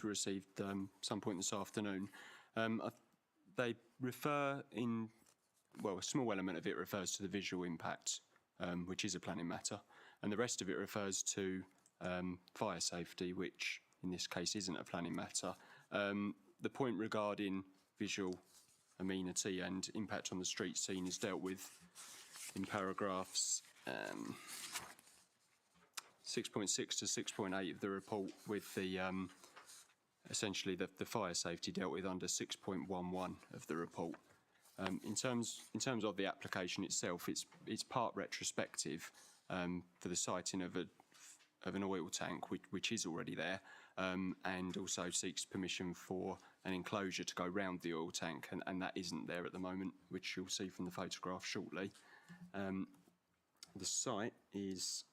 received some point this afternoon. They refer in, well, a small element of it refers to the visual impact, which is a planning matter, and the rest of it refers to fire safety, which in this case isn't a planning matter. The point regarding visual amenity and impact on the street scene is dealt with in paragraphs 6.6 to 6.8 of the report, with the essentially the fire safety dealt with under 6.11 of the report. In terms of the application itself, it's part retrospective for the siting of an oil tank, which is already there, and also seeks permission for an enclosure to go round the oil tank, and that isn't there at the moment, which you'll see from the photograph shortly. The site is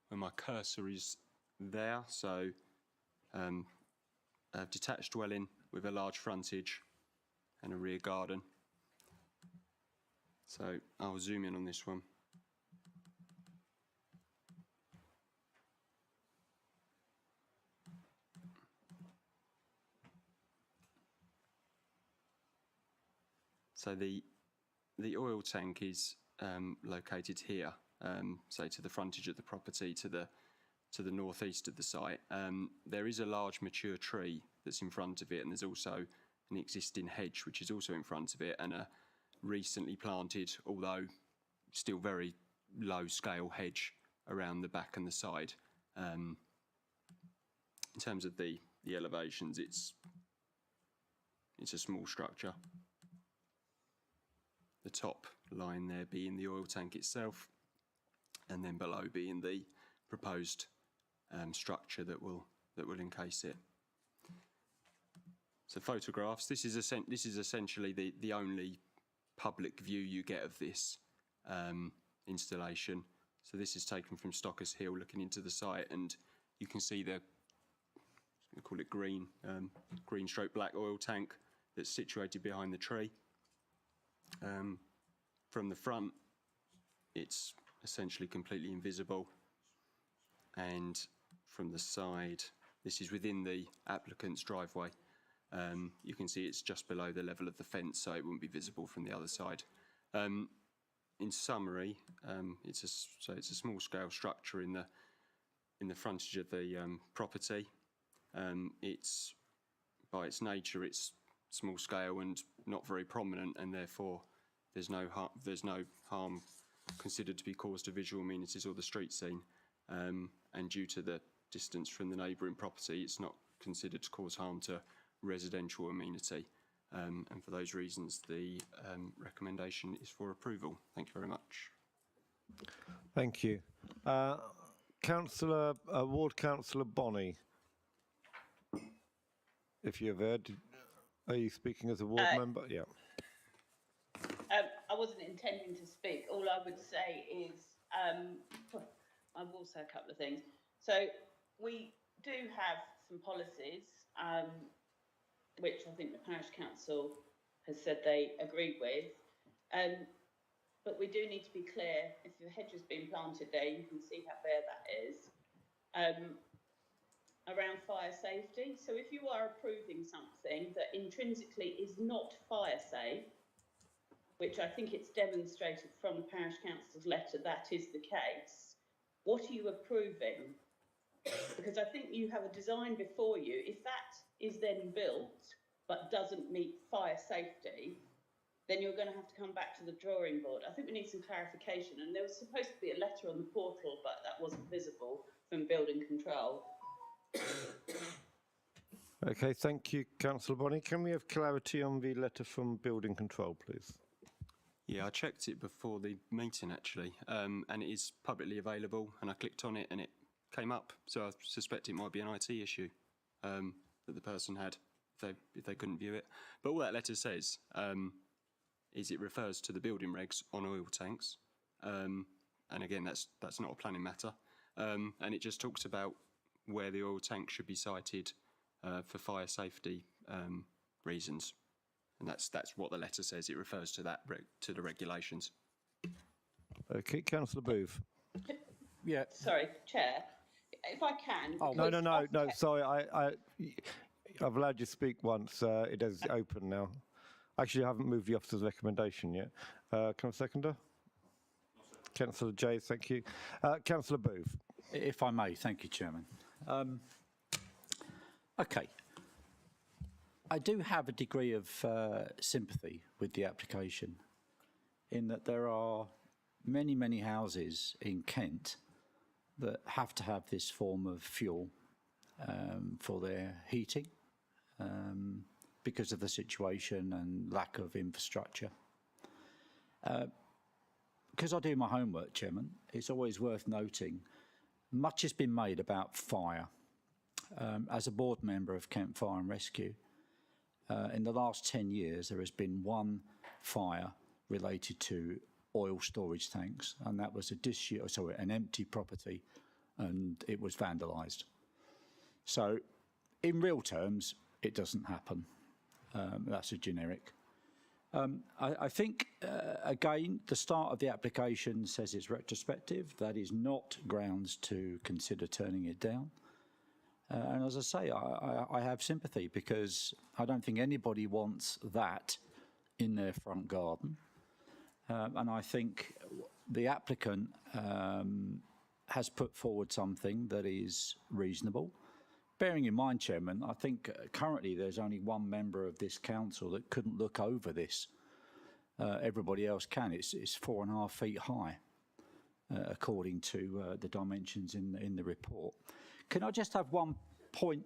where my cursor is there, so a detached dwelling with a large frontage and a rear garden. So I'll zoom in on this one. So the oil tank is located here, so to the frontage of the property, to the northeast of the site. There is a large mature tree that's in front of it, and there's also an existing hedge which is also in front of it, and a recently planted, although still very low scale hedge around the back and the side. In terms of the elevations, it's a small structure. The top line there being the oil tank itself, and then below being the proposed structure that will encase it. So photographs. This is essentially the only public view you get of this installation. So this is taken from Stockers Hill, looking into the site, and you can see the, we call it green stroke black oil tank that's situated behind the tree. From the front, it's essentially completely invisible, and from the side, this is within the applicant's driveway. You can see it's just below the level of the fence, so it wouldn't be visible from the other side. In summary, it's a small scale structure in the frontage of the property. It's by its nature, it's small scale and not very prominent, and therefore there's no harm considered to be caused to visual amenities or the street scene. And due to the distance from the neighbouring property, it's not considered to cause harm to residential amenity. And for those reasons, the recommendation is for approval. Thank you very much. Thank you. Ward Councillor Bonney, if you've heard, are you speaking as a ward member? Yeah. I wasn't intending to speak. All I would say is, I will say a couple of things. So we do have some policies, which I think the Parish Council has said they agree with. But we do need to be clear, if the hedge has been planted there, you can see how bare that is, around fire safety. So if you are approving something that intrinsically is not fire safe, which I think it's demonstrated from the Parish Council's letter that is the case, what are you approving? Because I think you have a design before you. If that is then built but doesn't meet fire safety, then you're going to have to come back to the drawing board. I think we need some clarification, and there was supposed to be a letter on the portal, but that wasn't visible from building control. Okay, thank you, Councillor Bonney. Can we have clarity on the letter from building control, please? Yeah, I checked it before the meeting actually, and it is publicly available, and I clicked on it and it came up, so I suspect it might be an IT issue that the person had if they couldn't view it. But all that letter says is it refers to the building regs on oil tanks, and again that's not a planning matter, and it just talks about where the oil tank should be sited for fire safety reasons. And that's what the letter says. It refers to that to the regulations. Okay, Councillor Booth. Yeah. Sorry, Chair. If I can. No. Sorry, I've allowed you to speak once. It is open now. Actually, I haven't moved the officer's recommendation yet. Can I seconder? Councillor Jay, thank you. Councillor Booth. If I may, thank you, Chairman. Okay. I do have a degree of sympathy with the application in that there are many, many houses in Kent that have to have this form of fuel for their heating because of the situation and lack of infrastructure. Because I do my homework, Chairman, it's always worth noting much has been made about fire. As a board member of Kent Fire and Rescue, in the last 10 years there has been one fire related to oil storage tanks, and that was an empty property, and it was vandalised. So in real terms, it doesn't happen. That's a generic. I think, again, the start of the application says it's retrospective. That is not grounds to consider turning it down. And as I say, I have sympathy because I don't think anybody wants that in their front garden. And I think the applicant has put forward something that is reasonable. Bearing in mind, Chairman, I think currently there's only one member of this council that couldn't look over this. Everybody else can. It's 4.5 feet high, according to the dimensions in the report. Can I just have one point,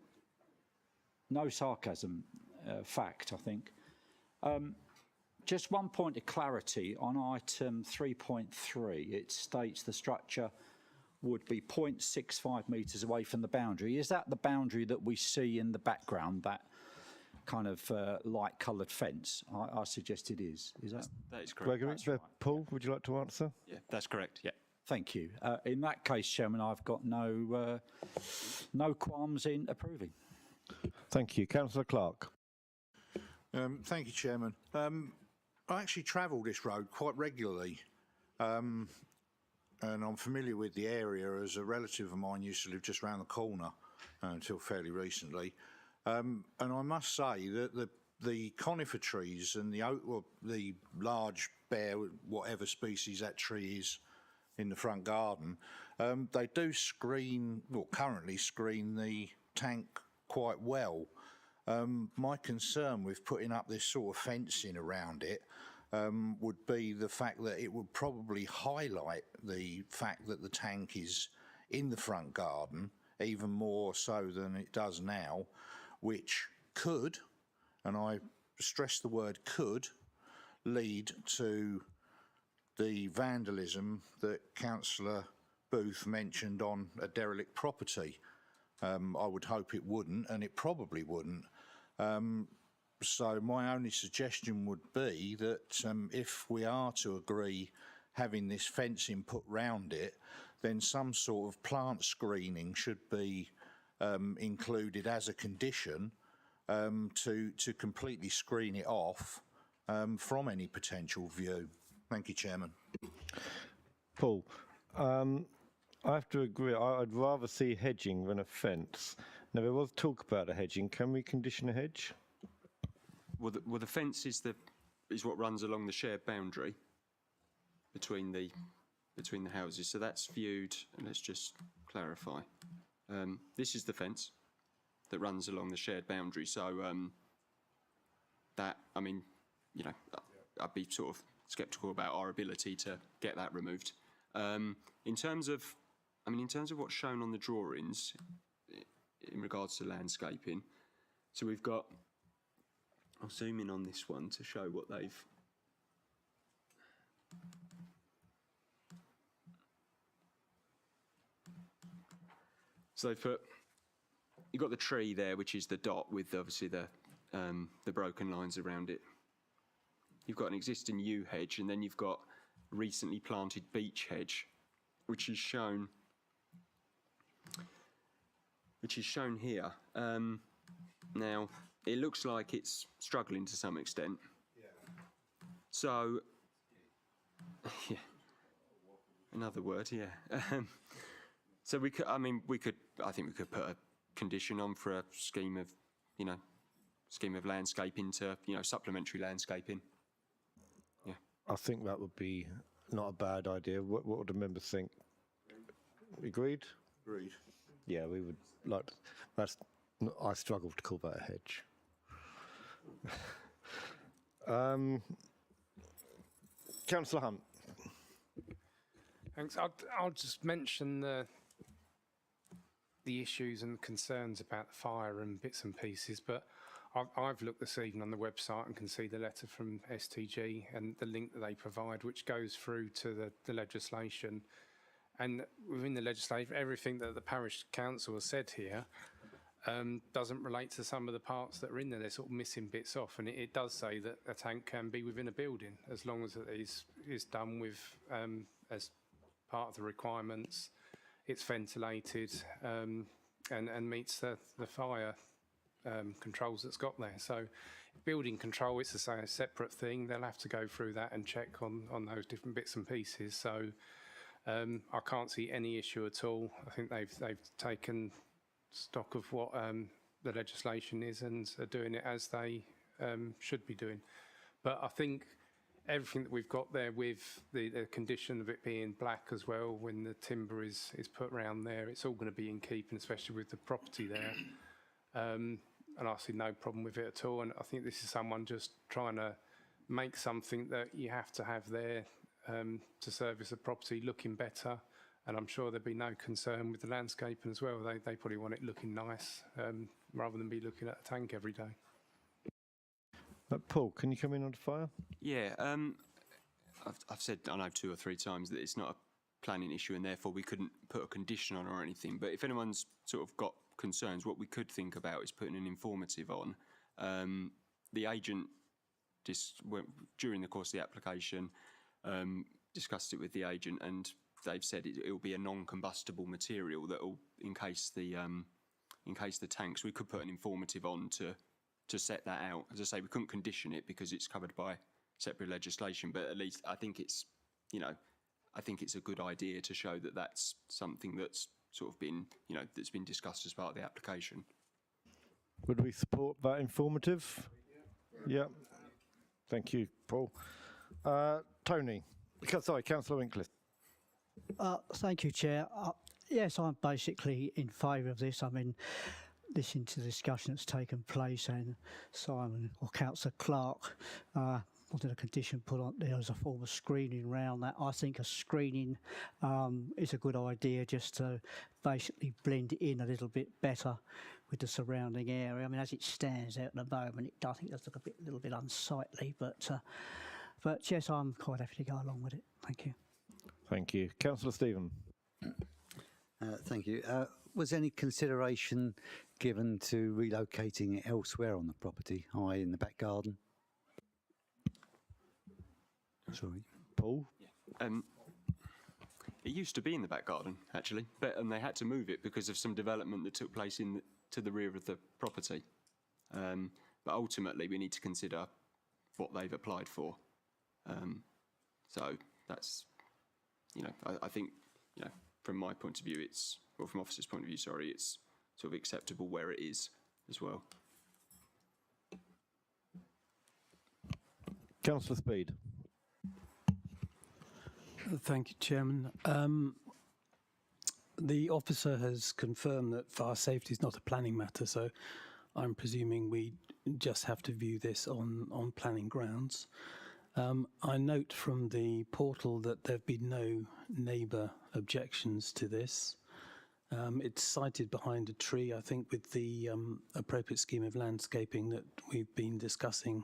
no sarcasm, fact, I think. Just one point of clarity on item 3.3. It states the structure would be 0.65 metres away from the boundary. Is that the boundary that we see in the background, that kind of light coloured fence? I suggest it is. Is that? That is correct. Gregory, Paul, would you like to answer? Yeah, that's correct, yeah. Thank you. In that case, Chairman, I've got no qualms in approving. Thank you. Councillor Clark. Thank you, Chairman. I actually travel this road quite regularly, and I'm familiar with the area as a relative of mine used to live just round the corner until fairly recently. And I must say that the conifer trees and the large bare, whatever species that tree is, in the front garden, they do currently screen the tank quite well. My concern with putting up this sort of fencing around it would be the fact that it would probably highlight the fact that the tank is in the front garden, even more so than it does now, which could, and I stress the word could, lead to the vandalism that Councillor Booth mentioned on a derelict property. I would hope it wouldn't, and it probably wouldn't. So my only suggestion would be that if we are to agree having this fencing put round it, then some sort of plant screening should be included as a condition to completely screen it off from any potential view. Thank you, Chairman. Paul, I have to agree. I'd rather see hedging than a fence. Now, there was talk about a hedging. Can we condition a hedge? Well, the fence is what runs along the shared boundary between the houses. So that's viewed, and let's just clarify. This is the fence that runs along the shared boundary. So that, I mean, you know, I'd be sort of sceptical about our ability to get that removed. In terms of what's shown on the drawings in regards to landscaping, so we've got, I'll zoom in on this one to show what they've, so they've put, you've got the tree there, which is the dot with obviously the broken lines around it. You've got an existing yew hedge, and then you've got recently planted beech hedge, which is shown which is shown here. Now, it looks like it's struggling to some extent. So, yeah, another word, yeah. So we could, I think we could put a condition on for a scheme of landscaping to, supplementary landscaping. Yeah. I think that would be not a bad idea. What would the members think? Agreed? Agreed. Yeah, we would like, I struggle to call that a hedge. Councillor Hunt. Thanks. I'll just mention the issues and concerns about the fire and bits and pieces, but I've looked this evening on the website and can see the letter from STG and the link that they provide, which goes through to the legislation. And within the legislation, everything that the parish council has said here doesn't relate to some of the parts that are in there. They're sort of missing bits off, and it does say that a tank can be within a building as long as it is done with as part of the requirements. It's ventilated and meets the fire controls that's got there. So building control, it's a separate thing. They'll have to go through that and check on those different bits and pieces. So I can't see any issue at all. I think they've taken stock of what the legislation is and are doing it as they should be doing. But I think everything that we've got there with the condition of it being black as well, when the timber is put around there, it's all going to be in keeping, especially with the property there. And I see no problem with it at all. And I think this is someone just trying to make something that you have to have there to service a property looking better. And I'm sure there'd be no concern with the landscaping as well. They probably want it looking nice rather than be looking at a tank every day. Paul, can you come in on the fire? Yeah, I've said, I know 2 or 3 times that it's not a planning issue and therefore we couldn't put a condition on or anything. But if anyone's sort of got concerns, what we could think about is putting an informative on. The agent during the course of the application discussed it with the agent, and they've said it will be a non-combustible material that will encase the tanks. We could put an informative on to set that out. As I say, we couldn't condition it because it's covered by separate legislation, but at least I think it's a good idea to show that that's something that's sort of been, that's been discussed as part of the application. Would we support that informative? Yeah. Thank you, Paul. Tony. Sorry, Councillor Winkler. Thank you, Chair. Yes, I'm basically in favour of this. I mean, listening to the discussion that's taken place, and Simon or Councillor Clark wanted a condition put on there as a form of screening around that. I think a screening is a good idea, just to basically blend it in a little bit better with the surrounding area. I mean, as it stands out at the moment, it does look a little bit unsightly, but yes, I'm quite happy to go along with it. Thank you. Thank you. Councillor Stephen. Thank you. Was any consideration given to relocating it elsewhere on the property, i.e. in the back garden? Sorry. Paul? It used to be in the back garden, actually, but they had to move it because of some development that took place to the rear of the property. But ultimately, we need to consider what they've applied for. So that's, I think, from my point of view, from officer's point of view, sorry, it's sort of acceptable where it is as well. Councillor Speed. Thank you, Chairman. The officer has confirmed that fire safety is not a planning matter, so I'm presuming we just have to view this on planning grounds. I note from the portal that there have been no neighbour objections to this. It's sited behind a tree, I think, with the appropriate scheme of landscaping that we've been discussing.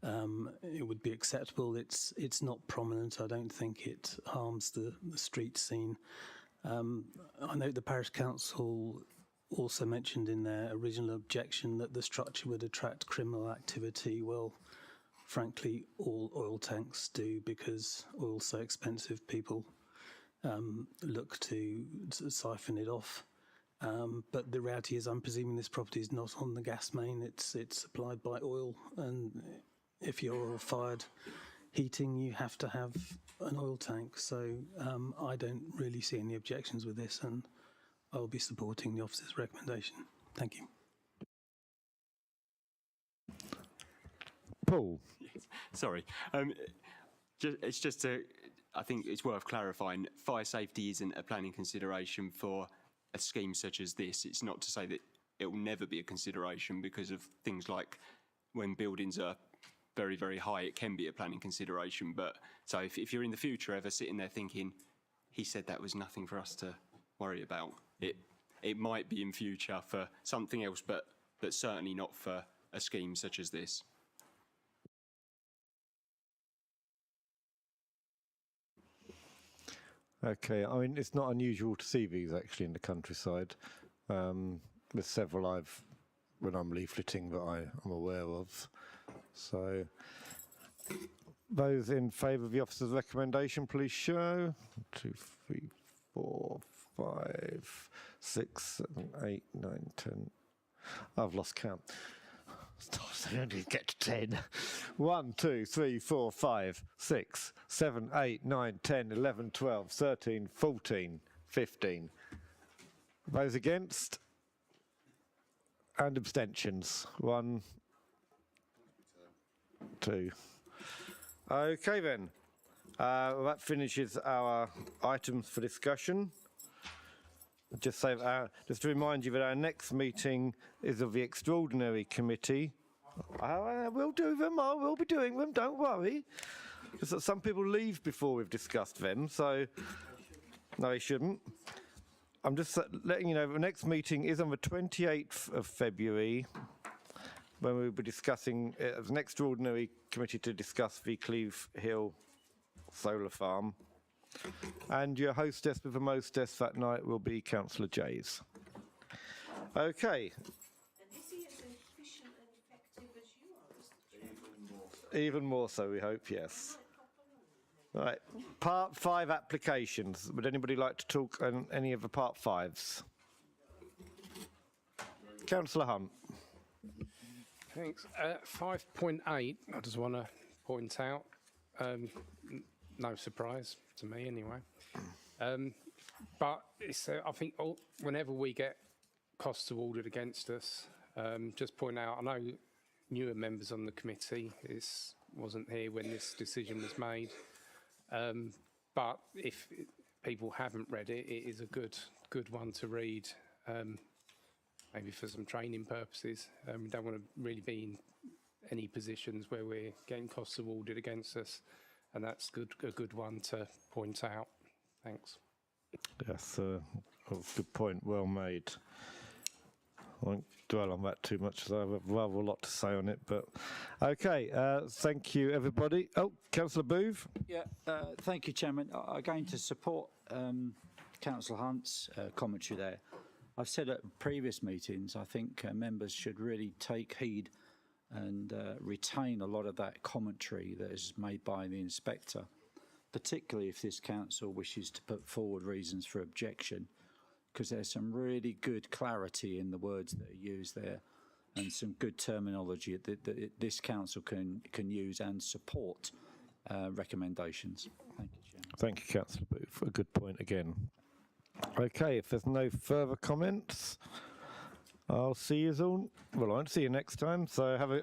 It would be acceptable. It's not prominent. I don't think it harms the street scene. I note the parish council also mentioned in their original objection that the structure would attract criminal activity. Well, frankly, all oil tanks do, because oil's so expensive. People look to siphon it off But the reality is, I'm presuming this property is not on the gas main. It's supplied by oil, and if you're oil-fired heating, you have to have an oil tank. So I don't really see any objections with this, and I'll be supporting the officer's recommendation. Thank you. Paul. Sorry. It's just I think it's worth clarifying. Fire safety isn't a planning consideration for a scheme such as this. It's not to say that it will never be a consideration, because of things like when buildings are very, very high, it can be a planning consideration. But so if you're in the future ever sitting there thinking, he said that was nothing for us to worry about, it might be in future for something else, but certainly not for a scheme such as this. Okay, I mean, it's not unusual to see these actually in the countryside. There's several when I'm leafleting, that I'm aware of. So, those in favour of the officer's recommendation, please show. 2, 3, 4, 5, 6, 7, 8, 9, 10. I've lost count. I only get to 10. 1, 2, 3, 4, 5, 6, 7, 8, 9, 10, 11, 12, 13, 14, 15. Those against? And abstentions. 1, 2. Okay then. Well, that finishes our items for discussion. Just to remind you that our next meeting is of the Extraordinary Committee. We'll do them. We'll be doing them. Don't worry. Just that some people leave before we've discussed them, so no, they shouldn't. I'm just letting you know the next meeting is on the 28th of February, when we'll be discussing as an Extraordinary Committee to discuss the Cleve Hill Solar Farm. And your hostess with the mostess that night will be Councillor Jays. Okay. And is he as efficient and effective as you are, Mr. Chairman? Even more so, we hope, yes. Right, Part 5 applications. Would anybody like to talk on any of the Part 5s? Councillor Hunt. Thanks. 5.8, I just want to point out, no surprise to me anyway. But it's, I think whenever we get costs awarded against us, just point out, I know newer members on the committee wasn't here when this decision was made, but if people haven't read it, it is a good one to read, maybe for some training purposes. We don't want to really be in any positions where we're getting costs awarded against us, and that's a good one to point out. Thanks. Yes, that's a good point, well made. I won't dwell on that too much, as I have rather a lot to say on it, but okay, thank you everybody. Oh, Councillor Booth. Yeah, thank you, Chairman. I'm going to support Councillor Hunt's commentary there. I've said at previous meetings, I think members should really take heed and retain a lot of that commentary that is made by the inspector, particularly if this council wishes to put forward reasons for objection, because there's some really good clarity in the words that are used there and some good terminology that this council can use and support recommendations. Thank you, Chairman. Thank you, Councillor Booth. A good point again. Okay, if there's no further comments, I'll see you all. Well, I won't see you next time, so have a